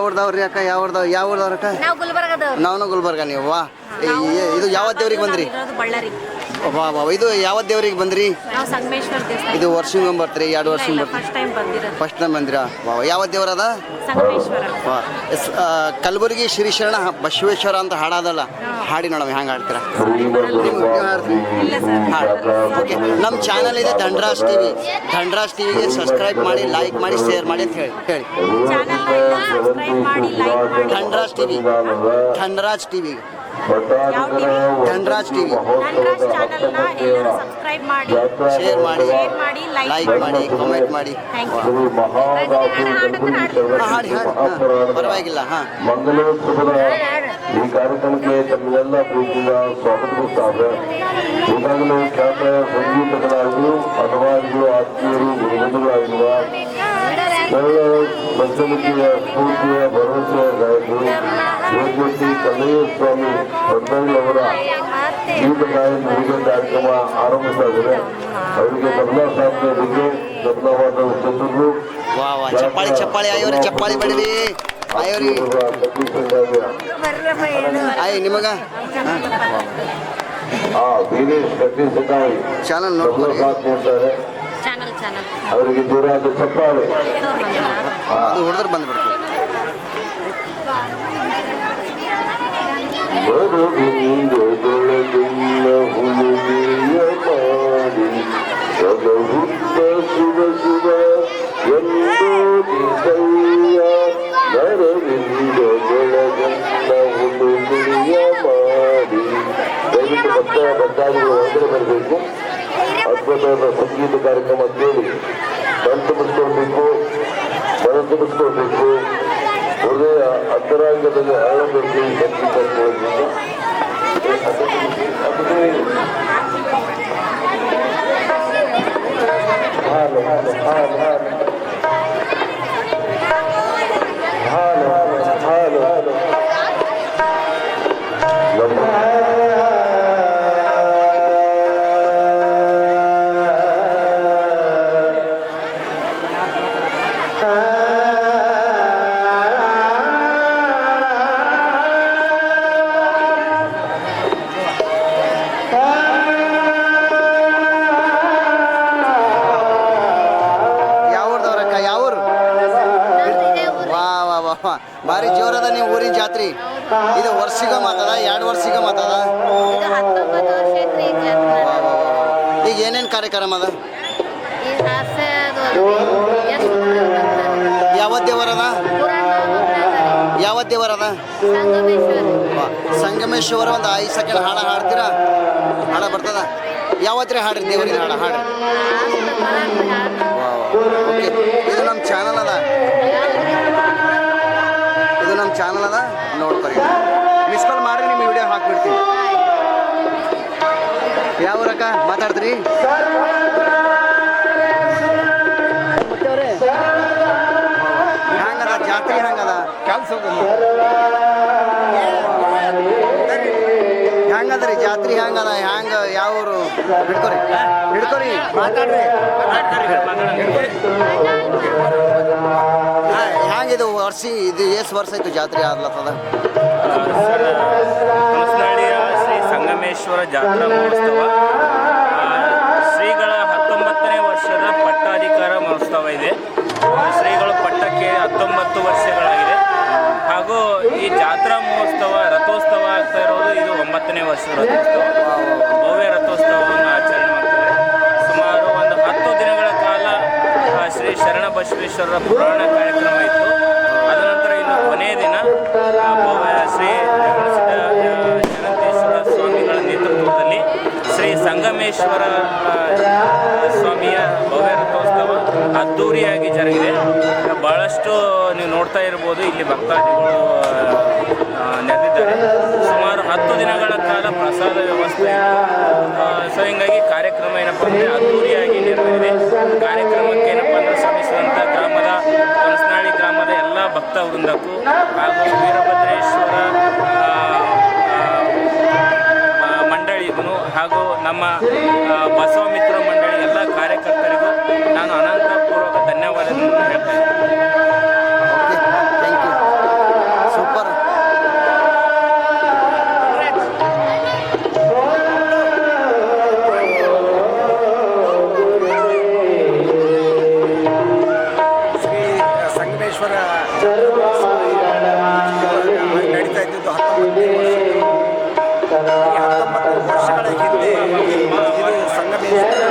ಊರ್ದವ್ರಿ ಅಕ್ಕ? ಯಾವ ಊರ್ದವ್ರಕ್ಕ? ನಾವು ಗುಲ್ಬರ್ಗದವ್ರು. ನಾವು ಗುಲ್ಬರ್ಗ. ನೀವು ವಾ ಇದು ಯಾವ ದೇವ್ರಿಗೆ ಬಂದ್ರಿ? ಬಳ್ಳಾರಿ. ವಾ ಇದು ಯಾವ ದೇವ್ರಿಗೆ ಬಂದ್ರಿ? ನಾವು ಸಂಗಮೇಶ್ವರ ದೇವಸ್ಥಾನ. ಇದು ವರ್ಷಿಂಗ್ ಬರ್ತೀರಿ? 2 ವರ್ಷ ಫಸ್ಟ್ ಟೈಮ್ ಬಂದಿರೋದು. ಫಸ್ಟ್ ಟೈಮ್ ಬಂದಿರಾ? ವಾ ಯಾವ ದೇವರದ? ಸಂಗಮೇಶ್ವರ. ವಾ ಕಲಬುರಗಿ ಶ್ರೀ ಶರಣ ಬಸವೇಶ್ವರ ಅಂತ ಹಾಡೋದಲ್ಲ, ಹಾಡಿ ನೋಡಮ್ಮ ಹೆಂಗೆ ಹಾಡ್ತೀರಾ? ಓಕೆ, ನಮ್ಮ ಚಾನಲ್ ಇದೆ ಧನರಾಜ್ ಟಿವಿ. ಧನರಾಜ್ ಟಿವಿಗೆ ಸಬ್ಸ್ಕ್ರೈಬ್ ಮಾಡಿ, ಲೈಕ್ ಮಾಡಿ, ಶೇರ್ ಮಾಡಿ ಅಂತ ಹೇಳಿ Dhanraj TV. Dhanraj TV. Dhanraj TV subscribe ಮಾಡಿ, ಶೇರ್ ಮಾಡಿ, ಲೈಕ್ ಮಾಡಿ, ಕಾಮೆಂಟ್ ಮಾಡಿ. ಹಾಡಿ ಪರವಾಗಿಲ್ಲ. ಹಾಂ, ಈ ಕಾರ್ಯಕ್ರಮಕ್ಕೆ ತಮ್ಮೆಲ್ಲ ಪ್ರೀತಿಯಿಂದ ಸ್ವಾಗತಿಸುತ್ತಾರೆ. ಈಗಾಗಲೇ ಖ್ಯಾತ ಸಂಗೀತಗಳಾಗಿಯೂ ಹಲವಾರು ಆತ್ಮೀಯರು ಗುರುಬಂಧುಗಳಾಗಿರುವ ಪಂಚಮುಖಿಯ ಸ್ಫೂರ್ತಿಯ ಭರವಸೆಯ ಗಾಯಕರು ಯೋಗೇಶಿ ಕಲ್ಲಯ್ಯ ಸ್ವಾಮಿ ಅವರ ಗೀತ ಗಾಯನ ಹುಡುಗ ಕಾರ್ಯಕ್ರಮ ಆರಂಭಿಸಿದರೆ ಅವರಿಗೆ ತಬಲಾ ಸಾಧನೆಗೆ ತಬಲಾವಾದ ಚತುರ್ರು ಚಪ್ಪಾಳಿ ಆಯೋರಿ, ಚಪ್ಪಾಳಿ ಬಡಿರಿ ಆಯೋರಿ. ನಿಮಗ ವೀರೇಶ್ ಕಟ್ಟಿಸಿಕಾಯಿ ಚಾನಲ್ ನೋಡ್ತಾರೆ, ಅವರಿಗೆ ಜೋರಾದ ಚಪ್ಪಾಳೆ. ಅದು ಹೊಡೆದ್ರೆ ಬಂದ್ಬಿಡ್ತೀವಿ. ಬರದಿಂದೊಳಗಿಲ್ಲ ಹುಲಿಯ ಮಾಡಿ ಸದಹುತ್ತ ಶುಭ ಶುಭ ಎಂದು ದಿಸಯ್ಯ ನರವಿಂದೊಳಗಲ್ಲ ಹುಲಿಯ ಮಾಡಿ. ದಯವಿಟ್ಟು ಭಕ್ತಾದಿಗಳು ಹೊರಗಡೆ ಬರಬೇಕು. ಅದ್ಭುತವಾದ ಸಂಗೀತ ಕಾರ್ಯಕ್ರಮ ಕೇಳಿ ಮನ ತುಂಬಿಸ್ಕೊಳ್ಬೇಕು. ಹೃದಯ ಅಂತರಾಂಗದಲ್ಲಿ ಅರಳಬೇಕು. ಸಂಗೀತ ಕೇಳೋದ್ರಿಂದ ಭಾರಿ ಜೋರದ ನೀವು ಊರಿನ ಜಾತ್ರೆ. ಇದು ವರ್ಷಿಗ ಮಾತದ 2 ವರ್ಷಿಗ ಮಾತದ? ಈಗ ಏನೇನು ಕಾರ್ಯಕ್ರಮ ಅದ? ಯಾವ ದೇವರದ? ಸಂಗಮೇಶ್ವರ. ಒಂದು 5 ಸೆಕೆಂಡ್ ಹಾಡ ಹಾಡ್ತೀರಾ? ಹಾಡ ಬರ್ತದ? ಯಾವತ್ರಿ ಹಾಡ್ರಿ ದೇವರಿಗೆ ಹಾಡ ಹಾಡ್ರಿ. ಓಕೆ, ಇದು ನಮ್ಮ ಚಾನಲ್ ಅದ, ನೋಡ್ಕೊರಿ. ಮಿಸ್ ಕಾಲ್ ಮಾಡ್ರಿ, ನಿಮ್ಮ ವಿಡಿಯೋ ಹಾಕ್ಬಿಡ್ತೀನಿ. ಯಾವ ಊರಕ್ಕ ಮಾತಾಡ್ತೀರಿ? ಹೆಂಗದ ಜಾತ್ರೆ? ಹೆಂಗದ ಹೆಂಗದ್ರಿ ಜಾತ್ರೆ? ಹೆಂಗದ? ಯಾವ ಊರು? ಹಿಡ್ಕೊರಿ ಮಾತಾಡ್ರಿ. ಹೆಂಗಿದು ವರ್ಷ? ಇದು ಎಷ್ಟು ವರ್ಷ ಆಯ್ತು ಜಾತ್ರೆ ಆಗ್ಲತ್ತದ? ಶ್ರೀ ಸಂಗಮೇಶ್ವರ ಜಾತ್ರಾ ಮಹೋತ್ಸವ ಶ್ರೀಗಳ 19ನೇ ವರ್ಷದ ಪಟ್ಟಾಧಿಕಾರ ಮಹೋತ್ಸವ ಇದೆ. ಶ್ರೀಗಳು ಪಟ್ಟಕ್ಕೆ 19 ವರ್ಷಗಳಾಗಿದೆ. ಹಾಗೂ ಈ ಜಾತ್ರಾ ಮಹೋತ್ಸವ ರಥೋತ್ಸವ ಆಗ್ತಾ ಇರೋದು ಇದು 9ನೇ ವರ್ಷದ ರಥೋತ್ಸವ. ಭವ್ಯ ರಥೋತ್ಸವವನ್ನು ಆಚರಣೆ ಮಾಡ್ತಾರೆ. ಸುಮಾರು ಒಂದು 10 ದಿನಗಳ ಕಾಲ ಶ್ರೀ ಶರಣ ಬಸವೇಶ್ವರರ ಪುರಾಣ ಕಾರ್ಯಕ್ರಮ ಇತ್ತು. ಅದನಂತರ ಇನ್ನು ಕೊನೆಯ ದಿನ ಶ್ರೀ ಜಗದೀಶ್ವರ ಸ್ವಾಮಿಗಳ ನೇತೃತ್ವದಲ್ಲಿ ಶ್ರೀ ಸಂಗಮೇಶ್ವರ ಸ್ವಾಮಿಯ ಭವ್ಯ ರಥೋತ್ಸವ ಅದ್ದೂರಿಯಾಗಿ ಜರುಗಿದೆ. ಭಾಳಷ್ಟು ನೀವು ನೋಡ್ತಾ ಇರ್ಬೋದು, ಇಲ್ಲಿ ಭಕ್ತಾದಿಗಳು ನೆರೆದಿದ್ದಾರೆ. ಸುಮಾರು 10 ದಿನಗಳ ಕಾಲ ಪ್ರಸಾದ ವ್ಯವಸ್ಥೆ ಇತ್ತು. ಸೊ ಹಿಂಗಾಗಿ ಕಾರ್ಯಕ್ರಮ ಏನಪ್ಪ ಅಂದರೆ ಅದ್ದೂರಿಯಾಗಿ ನೆರವೇರಿದೆ. ಕಾರ್ಯಕ್ರಮಕ್ಕೆ ಏನಪ್ಪ ಅಂದರೆ ಶ್ರಮಿಸಿದಂಥ ಗ್ರಾಮದ ಕನಸನಹಳ್ಳಿ ಗ್ರಾಮದ ಎಲ್ಲ ಭಕ್ತ ವೃಂದಕ್ಕೂ ಹಾಗೂ ವೀರಭದ್ರೇಶ್ವರ ಮಂಡಳಿಗೂ ಹಾಗೂ ನಮ್ಮ ಬಸವ ಮಿತ್ರ ಮಂಡಳಿ ಎಲ್ಲ ಕಾರ್ಯಕರ್ತರಿಗೂ ನಾನು ಅನಂತಪೂರ್ವಕ ಧನ್ಯವಾದಗಳನ್ನು ಹೇಳ್ತಾ ಇದ್ದೀನಿ. Thank you. ನಡೆದಿದ್ದು 19 ವರ್ಷಗಳ ಹಿಂದೆ ಇದು ಸಂಗಮೇಶ್ವರ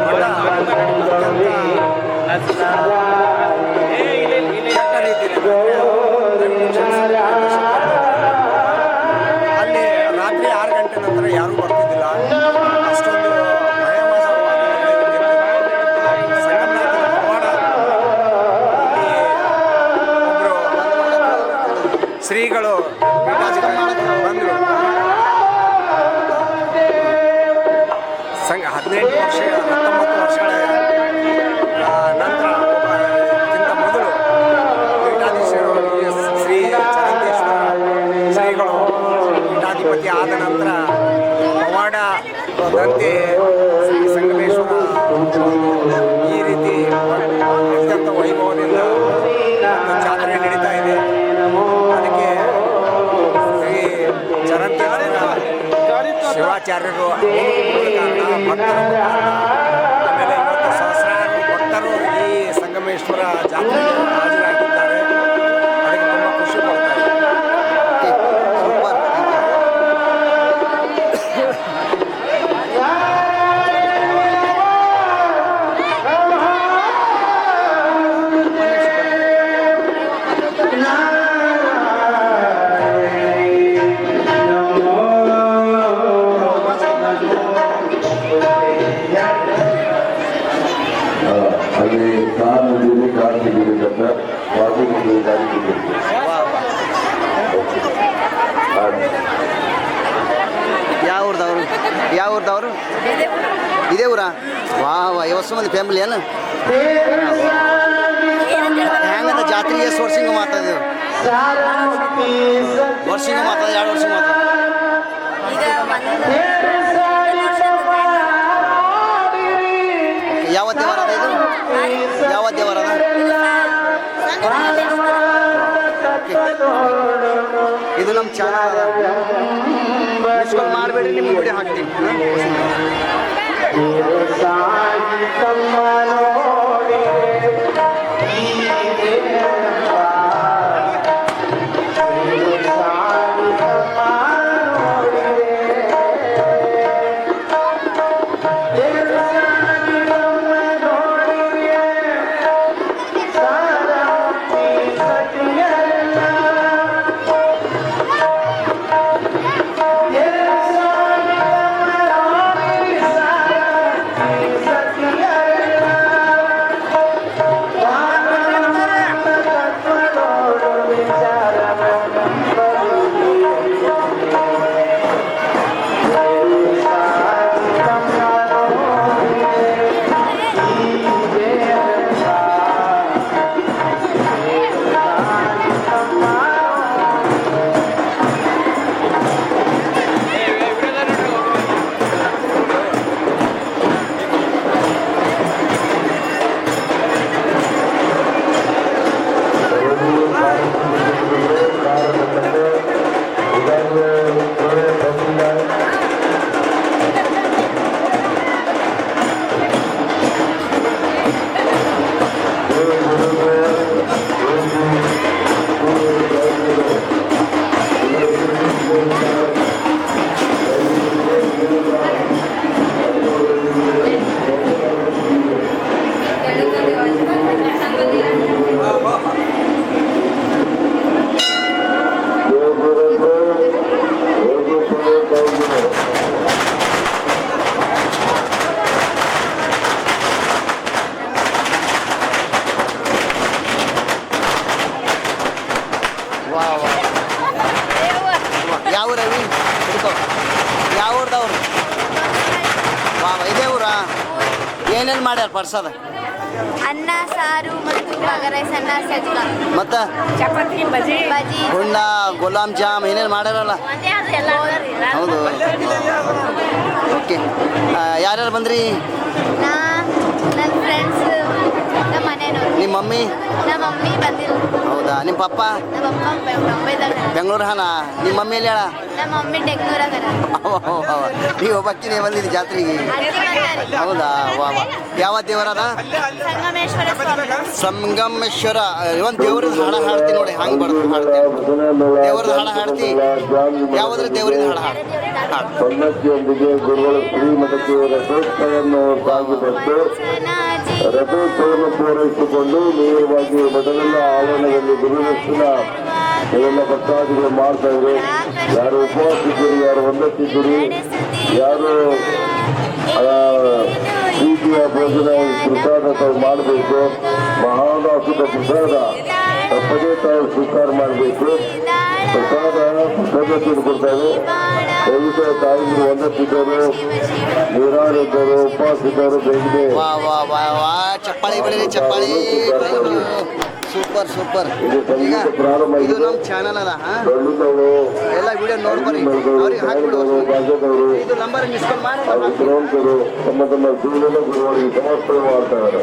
ಮಠ ಅಲ್ಲಿ ರಾತ್ರಿ 6 ಗಂಟೆ ನಂತರ ಯಾರೂ ಬರ್ತಿದ್ದಿಲ್ಲ. ಅಷ್ಟೊಂದು ಶ್ರೀಗಳು ಪೀಠಾಧಿಪತಿ ಬಂದರು. 19 ವರ್ಷಗಳ ನಂತರ ಕ್ಕಿಂತ ಮೊದಲು ಪೀಠಾಧೀಶರು ಶ್ರೀ ಚರಂತೇಶ್ವರ ಶ್ರೀಗಳು ಪೀಠಾಧಿಪತಿ ಆದ ನಂತರ ಪವಾಡದಂತೆ ಶ್ರೀ ಸಂಗಮೇಶ್ವರ ಈ ರೀತಿ ಅತ್ಯಂತ ವೈಭವದಿಂದ ಜಾತ್ರೆ ನಡೀತಾ ಇದೆ. ಅದಕ್ಕೆ ಶ್ರೀ ಚರಂತೇಶ್ವರ ಶಿವಾಚಾರ್ಯರು ಭಕ್ತರು ಆಮೇಲೆ ಇವತ್ತು ಸಹಸ್ರಾರು ಭಕ್ತರು ಈ ಸಂಗಮೇಶ್ವರ ಜಾತ್ರೆಗೆ ಹಾಜರಾಗಿದ್ದಾರೆ. ಅದಕ್ಕೆ ತುಂಬ ಖುಷಿ ಪಡ್ತಾ ಇದೆ. ಸೂಪರ್. ಅಲ್ಲಿ ಕಾಲು ನದಿಯಲ್ಲಿ ಕಾಲು ತೆಗಿಬೇಕಂತ ಬಾಗಿಲು ಗಾಡಿ ತೆಗಿಬೇಕು. ಯಾವ ಊರ್ದವರು ಇದೇ ಊರಾ? ವಾ ಎಷ್ಟು ಮಂದಿ ಫ್ಯಾಮಿಲಿ ಏನು ಹೆಂಗದ ಜಾತ್ರೆಗೆ ಎಷ್ಟು ವರ್ಷಿಂಗ ಮಾತಾಡಿದೆವು? ವರ್ಷಿಂಗ ಮಾತಾಡ 2 ವರ್ಷ ಮಾತಾಡ ಯಾವ ದೇವರ ಅದ ಇದು? ಯಾವ ದೇವರ ಅದ? ಇದು ನಮ್ಮ ಚಾನಲ್ ಅದ, ಮಾಡಬೇಡ್ರಿ, ನಿಮ್ಮ ವಿಡಿಯೋ ಹಾಕ್ತೀನಿ. ಏನೇನು ಮಾಡ್ಯಾರ ಪರ್ಸದ? ಅನ್ನ ಸಾರು ಮತ್ತು ಬಗರೈಸ್ ಅನ್ನ ಸಜ್ಜಕ ಮತ್ತೆ ಚಪಾತಿ ಬಜಿ ಹುಣ್ಣ ಗುಲಾಬ್ ಜಾಮ್ ಏನೇನು ಮಾಡ್ಯಾರಲ್ಲ? ಹೌದು. ಓಕೆ, ಯಾರ್ಯಾರು ಬಂದ್ರಿ? ನನ್ನ ಫ್ರೆಂಡ್ಸ್, ನಮ್ಮ ಮನೆಯವರು. ನಿಮ್ಮ ಮಮ್ಮಿ? ನಮ್ಮ ಮಮ್ಮಿ ಬಂದಿಲ್ಲ. ಹೌದಾ? ನಿಮ್ಮ ಪಪ್ಪ? ನಮ್ಮ ಅಪ್ಪ ಮುಂಬೈದಾಗ. ಬೆಂಗಳೂರು ಹಾನ ನಿಮ್ಮ ಮಮ್ಮಿ ಎಲ್ಲಿ ಹೇಳ ನಮ್ಮ ಮಮ್ಮಿ ಟೆಕ್ನೂರಾಗರ ನೀವು ಒಬ್ಬಕ್ಕಿನೇ ಬಂದಿದ್ದು ಜಾತ್ರೆಗೆ ಹೌದಾ ವಾ ವಾ ಯಾವ ದೇವರದ ಸಂಗಮೇಶ್ವರ ಸ್ವಾಮಿ ಸಂಗಮೇಶ್ವರ ಒಂದು ದೇವ್ರದ್ದು ಹಾಡ ಹಾಡ್ತಿ ನೋಡಿ ಹಂಗೆ ಬರ್ತದೆ ಹಾಡ್ತೀನಿ ದೇವ್ರದ್ದು ಹಾಡ ಹಾಡ್ತಿ ಯಾವುದ್ರ ದೇವ್ರದ್ದು ಹಾಡ ಹಾಡು ಪಲ್ಲಕ್ಕಿಯೊಂದಿಗೆ ಗುರುಗಳ ಶ್ರೀಮಠಕ್ಕೆ ರಥೋತ್ಸವವನ್ನು ಸಾಗಿ ಬಂದು ರಥೋತ್ಸವವನ್ನು ಪೂರೈಸಿಕೊಂಡು ನೇರವಾಗಿ ಮಠದ ಆವರಣದಲ್ಲಿ ಗುರುದರ್ಶನ ಇವೆಲ್ಲ ಭಕ್ತಾದಿಗಳು ಮಾಡ್ತಾ ಇದ್ದಾರೆ. ಯಾರು ಉಪವಾಸ ಇದ್ದೀರಿ, ಯಾರು ಒಂದತ್ತಿದ್ದೀರಿ, ಯಾರು ಪ್ರೀತಿಯ ಭೋಜನ ಪ್ರಸಾದ ತಾವು ಮಾಡಬೇಕು. ಮಹಾದಾಸದ ಪ್ರಸಾದ ತಪ್ಪದೇ ತಾವು ಸ್ವೀಕಾರ ಮಾಡಬೇಕು. ಪ್ರಸಾದ ಸದಸ್ಯರು ಕೊಡ್ತಾರೆ. ದಯವಿಟ್ಟು ತಾಯಿಗಳು ಒಂದತ್ತಿದ್ದರು, ನೀರಾಡಿದ್ದರು, ಉಪವಾಸ ಇದ್ದರು, ಬೇಗನೆ ವಾ ವಾ ವಾ ವಾ ಚಪ್ಪಾಳಿ ಬಡೀರಿ ಚಪ್ಪಾಳಿ ಸೂಪರ್ ಸೂಪರ್. ಈಗ ಇದು ನಮ್ಮ ಚಾನಲ್ ಅದ ಬೆಳ್ಳಿದವರು, ಎಲ್ಲ ವಿಡಿಯೋ ನೋಡ್ಬರಿ ಅವ್ರಿಗೆ ಹಾಕ್ಬಿಡು. ಭಾಗದವರು, ಇದು ನಂಬರ್ ಮಿಸ್ ಕಾಲ್ ಮಾಡಿ ಹಾಗೂ ಶ್ರೀಮಂತರು ತಮ್ಮ ತಮ್ಮ ಜೀವನದ ಗುರುಗಳಿಗೆ ಸಮರ್ಪಣೆ ಮಾಡ್ತಾ ಇದ್ದಾರೆ.